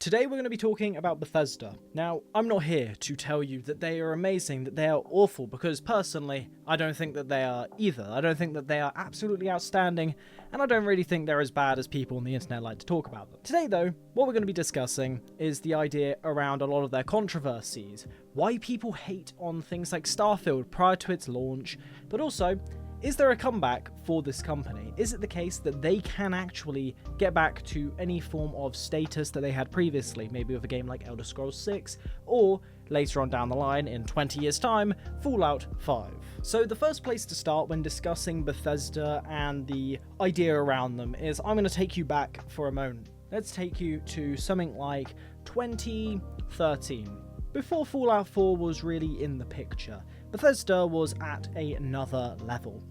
Today we're going to be talking about Bethesda. Now, I'm not here to tell you that they are amazing, that they are awful, because personally, I don't think that they are either. I don't think that they are absolutely outstanding, and I don't really think they're as bad as people on the internet like to talk about them. Today though, what we're going to be discussing is the idea around a lot of their controversies, why people hate on things like Starfield prior to its launch, but also, is there a comeback for this company? Is it the case that they can actually get back to any form of status that they had previously, maybe with a game like Elder Scrolls 6, or later on down the line, in 20 years' time, Fallout 5? So the first place to start when discussing Bethesda and the idea around them is I'm going to take you back for a moment. Let's take you to something like 2013. Before Fallout 4 was really in the picture, Bethesda was at another level.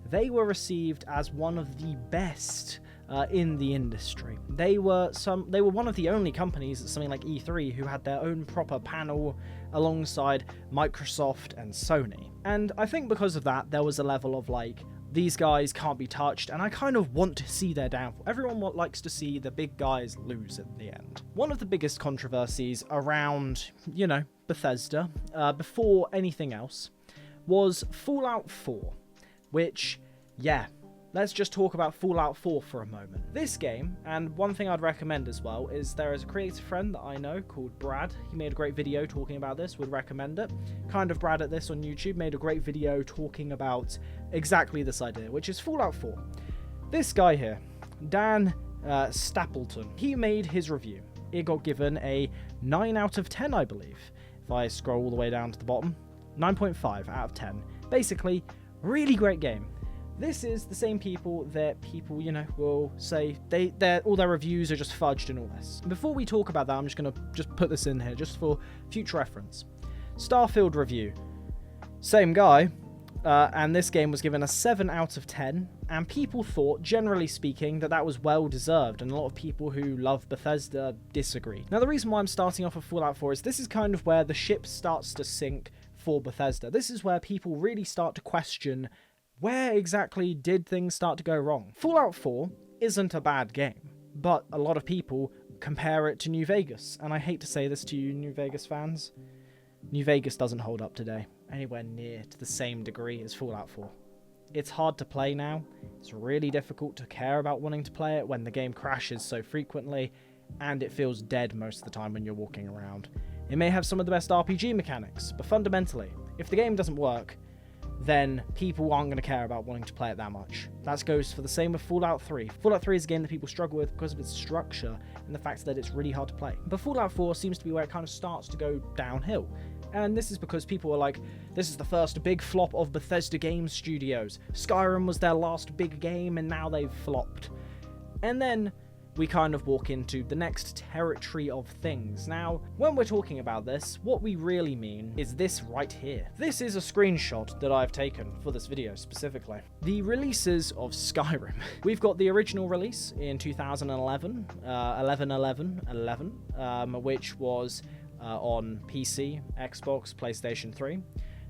They were received as one of the best in the industry. They were one of the only companies at something like E3 who had their own proper panel alongside Microsoft and Sony. And I think because of that, there was a level of like, these guys can't be touched, and I kind of want to see their downfall. Everyone likes to see the big guys lose at the end. One of the biggest controversies around, Bethesda, before anything else, was Fallout 4, which, let's just talk about Fallout 4 for a moment. This game, and one thing I'd recommend as well, is there is a creative friend that I know called Brad. He made a great video talking about this, would recommend it. Kind of Brad at this on YouTube made a great video talking about exactly this idea, which is Fallout 4. This guy here, Dan Stapleton, he made his review. It got given a 9 out of 10, I believe. If I scroll all the way down to the bottom, 9.5 out of 10. Basically, really great game. This is the same people that people, will say all their reviews are just fudged and all this. Before we talk about that, I'm just going to put this in here just for future reference. Starfield review. Same guy, and this game was given a 7 out of 10, and people thought, generally speaking, that was well deserved, and a lot of people who love Bethesda disagree. Now, the reason why I'm starting off with Fallout 4 is this is kind of where the ship starts to sink for Bethesda. This is where people really start to question, where exactly did things start to go wrong? Fallout 4 isn't a bad game, but a lot of people compare it to New Vegas, and I hate to say this to you, New Vegas fans. New Vegas doesn't hold up today, anywhere near to the same degree as Fallout 4. It's hard to play now, it's really difficult to care about wanting to play it when the game crashes so frequently, and it feels dead most of the time when you're walking around. It may have some of the best RPG mechanics, but fundamentally, if the game doesn't work, then people aren't going to care about wanting to play it that much. That goes for the same with Fallout 3. Fallout 3 is a game that people struggle with because of its structure and the fact that it's really hard to play. But Fallout 4 seems to be where it kind of starts to go downhill. And this is because people are like, this is the first big flop of Bethesda Game Studios. Skyrim was their last big game and now they've flopped. And then we kind of walk into the next territory of things. Now, when we're talking about this, what we really mean is this right here. This is a screenshot that I've taken for this video specifically. The releases of Skyrim. We've got the original release in 2011, 11/11/11, which was on PC, Xbox, PlayStation 3.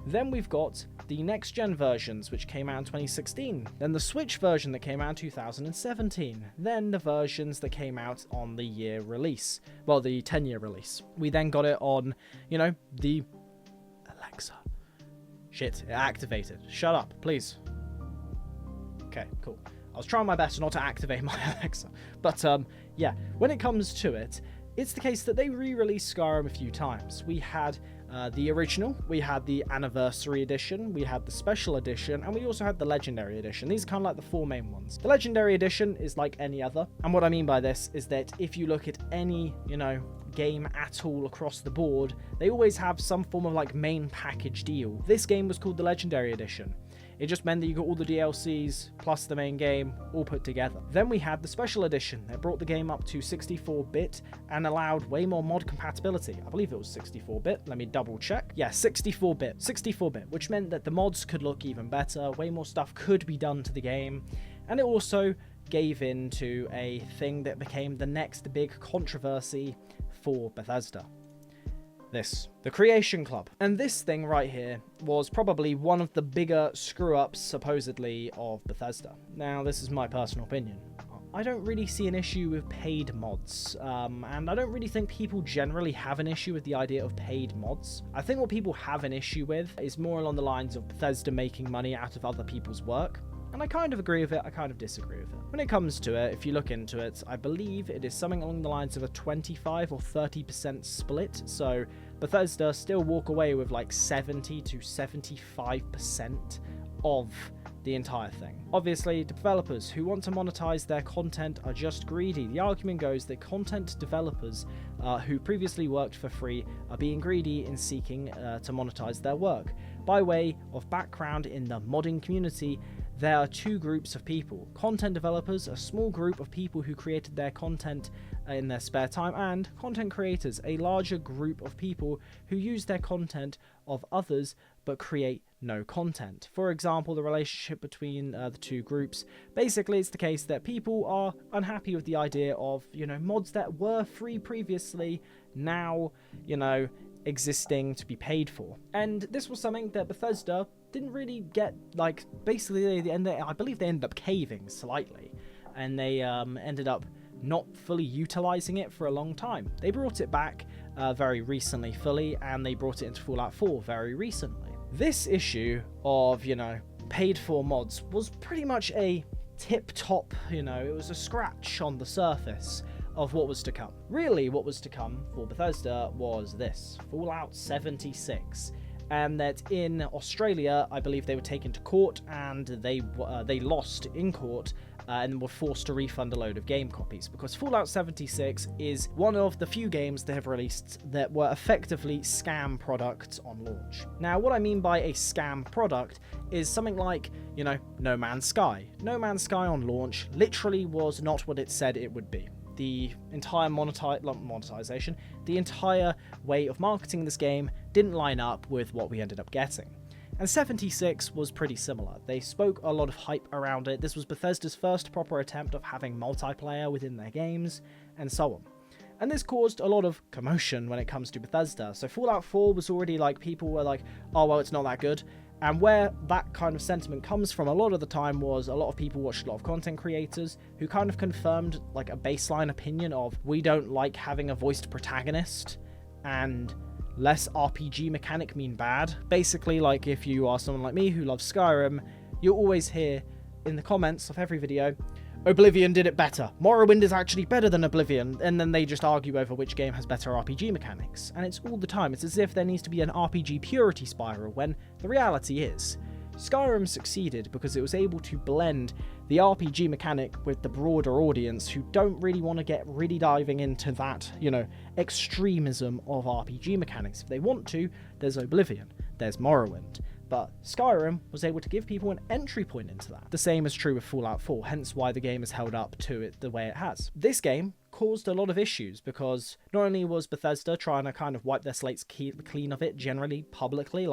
Then we've got the next-gen versions, which came out in 2016. Then the Switch version that came out in 2017. Then the versions that came out on the year release. Well, the 10-year release. We then got it on, the Alexa. Shit, it activated. Shut up, please. Okay, cool. I was trying my best not to activate my Alexa. But, when it comes to it, it's the case that they re-released Skyrim a few times. We had the original, we had the Anniversary Edition, we had the Special Edition, and we also had the Legendary Edition. These are kind of like the four main ones. The Legendary Edition is like any other, and what I mean by this is that if you look at any, game at all across the board, they always have some form of like main package deal. This game was called the Legendary Edition. It just meant that you got all the DLCs plus the main game all put together. Then we had the Special Edition that brought the game up to 64-bit and allowed way more mod compatibility. I believe it was 64-bit. Let me double check. Yeah, 64-bit. 64-bit, which meant that the mods could look even better, way more stuff could be done to the game, and it also gave in to a thing that became the next big controversy for Bethesda. The Creation Club. And this thing right here was probably one of the bigger screw-ups, supposedly, of Bethesda. Now, this is my personal opinion. I don't really see an issue with paid mods, and I don't really think people generally have an issue with the idea of paid mods. I think what people have an issue with is more along the lines of Bethesda making money out of other people's work. And I kind of agree with it, I kind of disagree with it. When it comes to it, if you look into it, I believe it is something along the lines of a 25 or 30% split. So Bethesda still walk away with like 70 to 75% of the entire thing. Obviously, developers who want to monetize their content are just greedy. The argument goes that content developers who previously worked for free are being greedy in seeking to monetize their work. By way of background in the modding community, there are two groups of people. Content developers, a small group of people who created their content in their spare time, and content creators, a larger group of people who use their content of others but create no content. For example, the relationship between the two groups. Basically, it's the case that people are unhappy with the idea of, mods that were free previously now, existing to be paid for. And this was something that Bethesda didn't really get, basically, I believe they ended up caving slightly, and they ended up not fully utilizing it for a long time. They brought it back very recently fully, and they brought it into Fallout 4 very recently. This issue of, paid for mods was pretty much a tip-top, it was a scratch on the surface of what was to come. Really, what was to come for Bethesda was this, Fallout 76. And that in Australia, I believe they were taken to court, and they lost in court and were forced to refund a load of game copies, because Fallout 76 is one of the few games they have released that were effectively scam products on launch. Now, what I mean by a scam product is something like, No Man's Sky. No Man's Sky on launch literally was not what it said it would be. The entire monetization, the entire way of marketing this game didn't line up with what we ended up getting. And 76 was pretty similar. They spoke a lot of hype around it. This was Bethesda's first proper attempt of having multiplayer within their games, and so on. And this caused a lot of commotion when it comes to Bethesda. So Fallout 4 was already people were like, oh, well, it's not that good. And where that kind of sentiment comes from a lot of the time was a lot of people watched a lot of content creators who kind of confirmed a baseline opinion of, we don't like having a voiced protagonist, and less RPG mechanic mean bad. Basically, if you are someone like me who loves Skyrim, you'll always hear in the comments of every video, Oblivion did it better. Morrowind is actually better than Oblivion, and then they just argue over which game has better RPG mechanics. And it's all the time. It's as if there needs to be an RPG purity spiral, when the reality is, Skyrim succeeded because it was able to blend the RPG mechanic with the broader audience who don't really want to get really diving into that, extremism of RPG mechanics. If they want to, there's Oblivion, there's Morrowind. But Skyrim was able to give people an entry point into that. The same is true with Fallout 4, hence why the game has held up to it the way it has. This game caused a lot of issues because not only was Bethesda trying to kind of wipe their slates clean of it generally, publicly,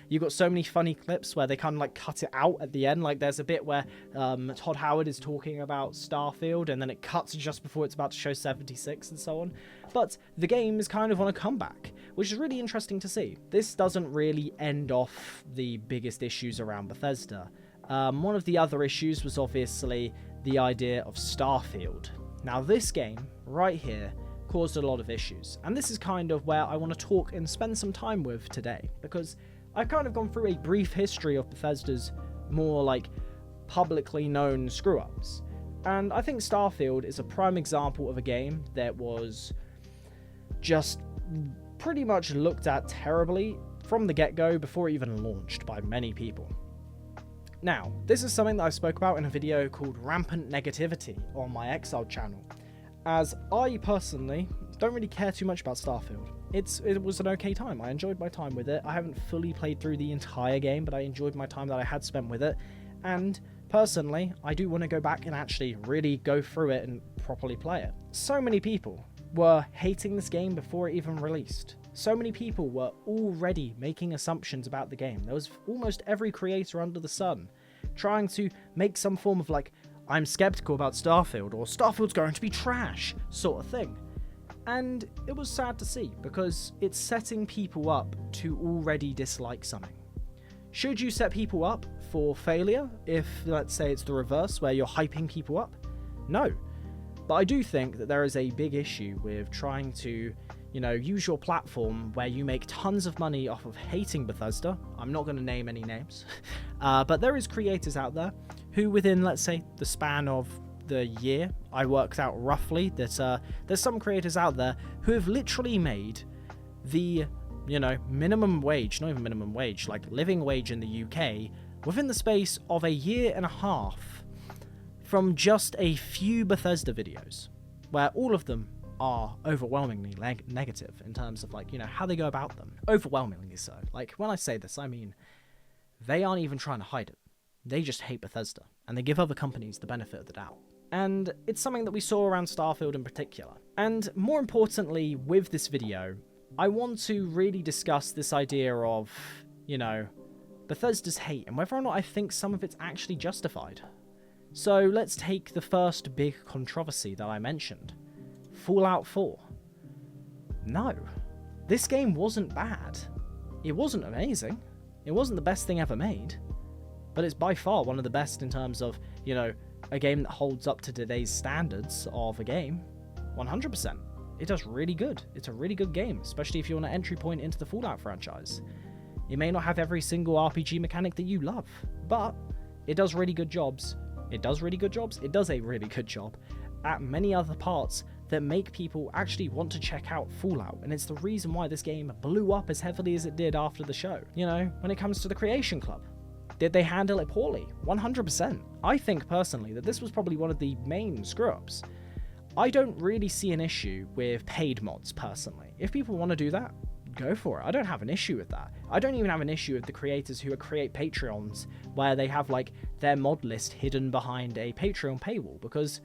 you got so many funny clips where they kind of cut it out at the end. There's a bit where Todd Howard is talking about Starfield and then it cuts just before it's about to show 76 and so on. But the game is kind of on a comeback, which is really interesting to see. This doesn't really end off the biggest issues around Bethesda. One of the other issues was obviously the idea of Starfield. Now, this game right here caused a lot of issues, and this is kind of where I want to talk and spend some time with today, because I've kind of gone through a brief history of Bethesda's more publicly known screw-ups, and I think Starfield is a prime example of a game that was just pretty much looked at terribly from the get-go before it even launched by many people. Now, this is something that I spoke about in a video called Rampant Negativity on my Exiled channel, as I personally don't really care too much about Starfield. It was an okay time. I enjoyed my time with it. I haven't fully played through the entire game, but I enjoyed my time that I had spent with it, and personally, I do want to go back and actually really go through it and properly play it. So many people were hating this game before it even released. So many people were already making assumptions about the game. There was almost every creator under the sun trying to make some form of I'm skeptical about Starfield, or Starfield's going to be trash sort of thing. And it was sad to see, because it's setting people up to already dislike something. Should you set people up for failure if, let's say, it's the reverse, where you're hyping people up? No. But I do think that there is a big issue with trying to, use your platform where you make tons of money off of hating Bethesda. I'm not going to name any names. But there is creators out there who within, let's say, the span of the year, I worked out roughly that there's some creators out there who have literally made the, minimum wage, not even minimum wage, like living wage in the UK within the space of a year and a half from just a few Bethesda videos, where all of them are overwhelmingly negative in terms of how they go about them. Overwhelmingly so. Like, when I say this, I mean they aren't even trying to hide it. They just hate Bethesda, and they give other companies the benefit of the doubt. And it's something that we saw around Starfield in particular. And more importantly, with this video, I want to really discuss this idea of, Bethesda's hate and whether or not I think some of it's actually justified. So let's take the first big controversy that I mentioned. Fallout 4. No. This game wasn't bad. It wasn't amazing. It wasn't the best thing ever made. But it's by far one of the best in terms of, a game that holds up to today's standards of a game. 100%. It does really good. It's a really good game, especially if you want an entry point into the Fallout franchise. It may not have every single RPG mechanic that you love, but it does really good jobs. It does a really good job at many other parts that make people actually want to check out Fallout, and it's the reason why this game blew up as heavily as it did after the show. When it comes to the Creation Club, did they handle it poorly? 100%. I think personally that this was probably one of the main screw-ups. I don't really see an issue with paid mods personally. If people want to do that, go for it. I don't have an issue with that. I don't even have an issue with the creators who create Patreons where they have their mod list hidden behind a Patreon paywall, because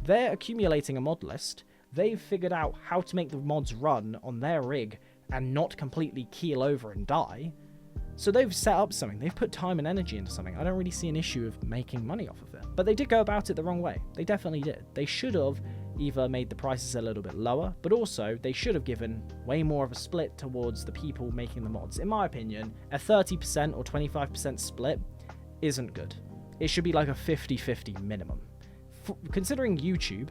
they're accumulating a mod list. They've figured out how to make the mods run on their rig and not completely keel over and die. So they've set up something. They've put time and energy into something. I don't really see an issue of making money off of it. But they did go about it the wrong way. They definitely did. They should have either made the prices a little bit lower, but also they should have given way more of a split towards the people making the mods. In my opinion, a 30% or 25% split isn't good. It should be like a 50-50 minimum. Considering YouTube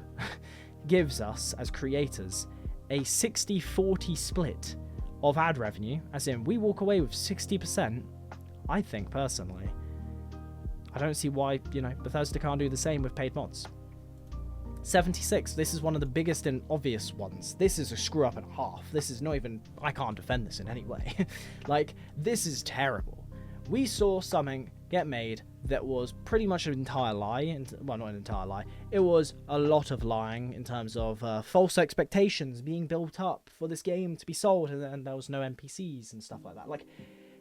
gives us, as creators, a 60-40 split of ad revenue, as in we walk away with 60%, I think personally, I don't see why, Bethesda can't do the same with paid mods. 76, this is one of the biggest and obvious ones. This is a screw up and a half. This is not even, I can't defend this in any way. This is terrible. We saw something get made that was pretty much an entire lie. Well, not an entire lie. It was a lot of lying in terms of false expectations being built up for this game to be sold, and then there was no NPCs and stuff like that.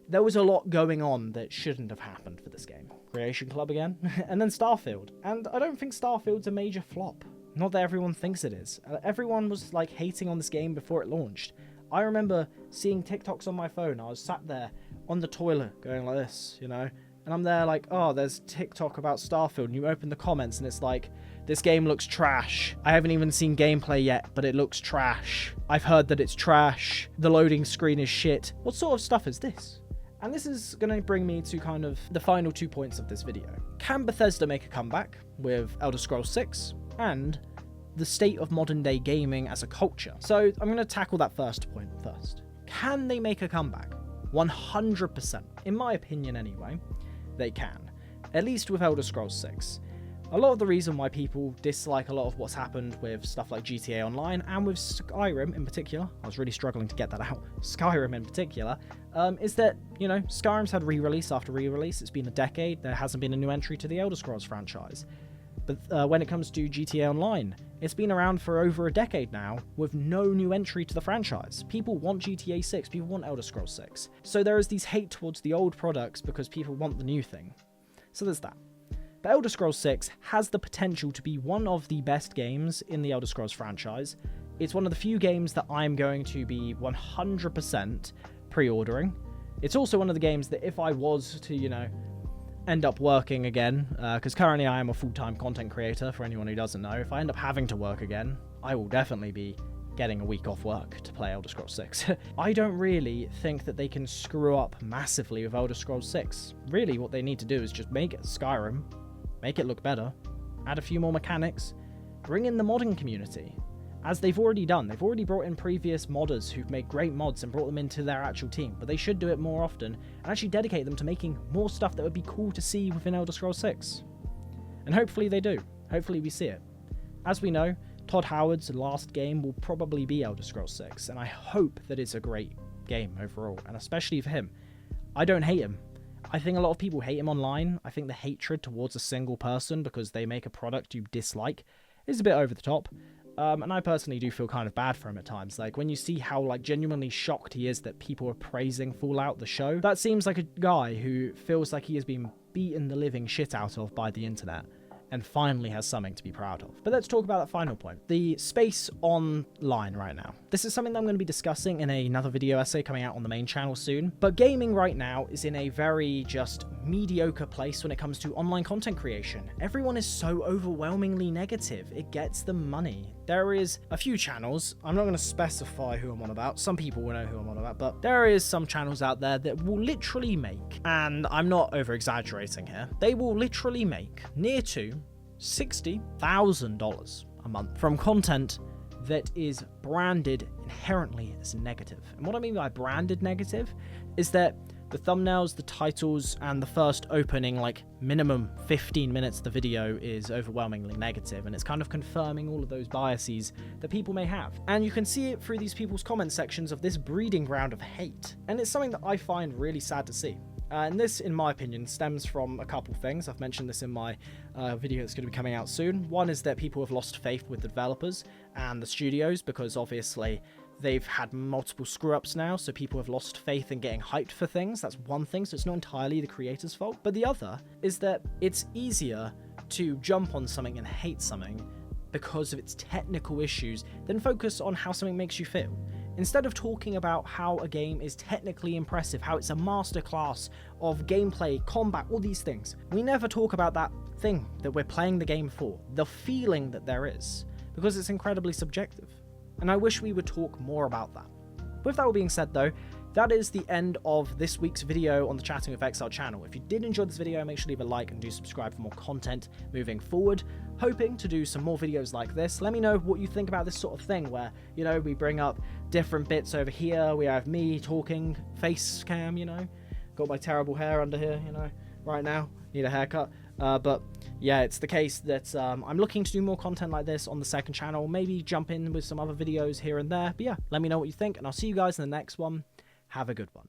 There was a lot going on that shouldn't have happened for this game. Creation Club again, and then Starfield. And I don't think Starfield's a major flop. Not that everyone thinks it is. Everyone was hating on this game before it launched. I remember seeing TikToks on my phone. I was sat there on the toilet going like this, and I'm there oh, there's TikTok about Starfield, and you open the comments and it's this game looks trash. I haven't even seen gameplay yet, but it looks trash. I've heard that it's trash. The loading screen is shit. What sort of stuff is this? And this is going to bring me to kind of the final 2 points of this video. Can Bethesda make a comeback with Elder Scrolls 6? And the state of modern day gaming as a culture. So I'm going to tackle that first point first. Can they make a comeback? 100%. In my opinion anyway, they can. At least with Elder Scrolls 6. A lot of the reason why people dislike a lot of what's happened with stuff like GTA Online and with Skyrim in particular, I was really struggling to get that out, Skyrim in particular, is that, Skyrim's had re-release after re-release. It's been a decade. There hasn't been a new entry to the Elder Scrolls franchise. But when it comes to GTA Online, it's been around for over a decade now with no new entry to the franchise. People want GTA 6, people want Elder Scrolls 6. So there is these hate towards the old products because people want the new thing. So there's that. But Elder Scrolls 6 has the potential to be one of the best games in the Elder Scrolls franchise. It's one of the few games that I'm going to be 100% pre-ordering. It's also one of the games that if I was to, end up working again, because currently I am a full-time content creator, for anyone who doesn't know, if I end up having to work again, I will definitely be getting a week off work to play Elder Scrolls 6. I don't really think that they can screw up massively with Elder Scrolls 6. Really, what they need to do is just make it Skyrim, make it look better, add a few more mechanics, bring in the modding community, as they've already done. They've already brought in previous modders who've made great mods and brought them into their actual team, but they should do it more often and actually dedicate them to making more stuff that would be cool to see within Elder Scrolls 6. And hopefully they do. Hopefully we see it. As we know, Todd Howard's last game will probably be Elder Scrolls 6, and I hope that it's a great game overall, and especially for him. I don't hate him. I think a lot of people hate him online. I think the hatred towards a single person because they make a product you dislike is a bit over the top. And I personally do feel kind of bad for him at times. Like, when you see how, like, genuinely shocked he is that people are praising Fallout, the show, that seems like a guy who feels like he has been beaten the living shit out of by the internet and finally has something to be proud of. But let's talk about that final point, the space online right now. This is something that I'm going to be discussing in another video essay coming out on the main channel soon, but gaming right now is in a very just mediocre place when it comes to online content creation. Everyone is so overwhelmingly negative. It gets them money. There is a few channels, I'm not going to specify who I'm on about, some people will know who I'm on about, but there is some channels out there that will literally make, and I'm not over exaggerating here, they will literally make near to $60,000 a month from content that is branded inherently as negative. And what I mean by branded negative is that the thumbnails, the titles, and the first opening, like, minimum 15 minutes of the video is overwhelmingly negative, and it's kind of confirming all of those biases that people may have. And you can see it through these people's comment sections of this breeding ground of hate. And it's something that I find really sad to see. And this, in my opinion, stems from a couple things. I've mentioned this in my video that's going to be coming out soon. One is that people have lost faith with the developers and the studios because obviously they've had multiple screw-ups now, so people have lost faith in getting hyped for things. That's one thing, so it's not entirely the creator's fault. But the other is that it's easier to jump on something and hate something because of its technical issues than focus on how something makes you feel. Instead of talking about how a game is technically impressive, how it's a masterclass of gameplay, combat, all these things, we never talk about that thing that we're playing the game for, the feeling that there is, because it's incredibly subjective. And I wish we would talk more about that. With that all being said though, that is the end of this week's video on the Chatting with Exile channel. If you did enjoy this video, make sure to leave a like and do subscribe for more content moving forward. Hoping to do some more videos like this. Let me know what you think about this sort of thing where, you know, we bring up different bits over here. We have me talking, face cam, you know. Got my terrible hair under here, you know, right now. Need a haircut. But yeah, it's the case that I'm looking to do more content like this on the second channel. Maybe jump in with some other videos here and there. But yeah, let me know what you think, and I'll see you guys in the next one. Have a good one.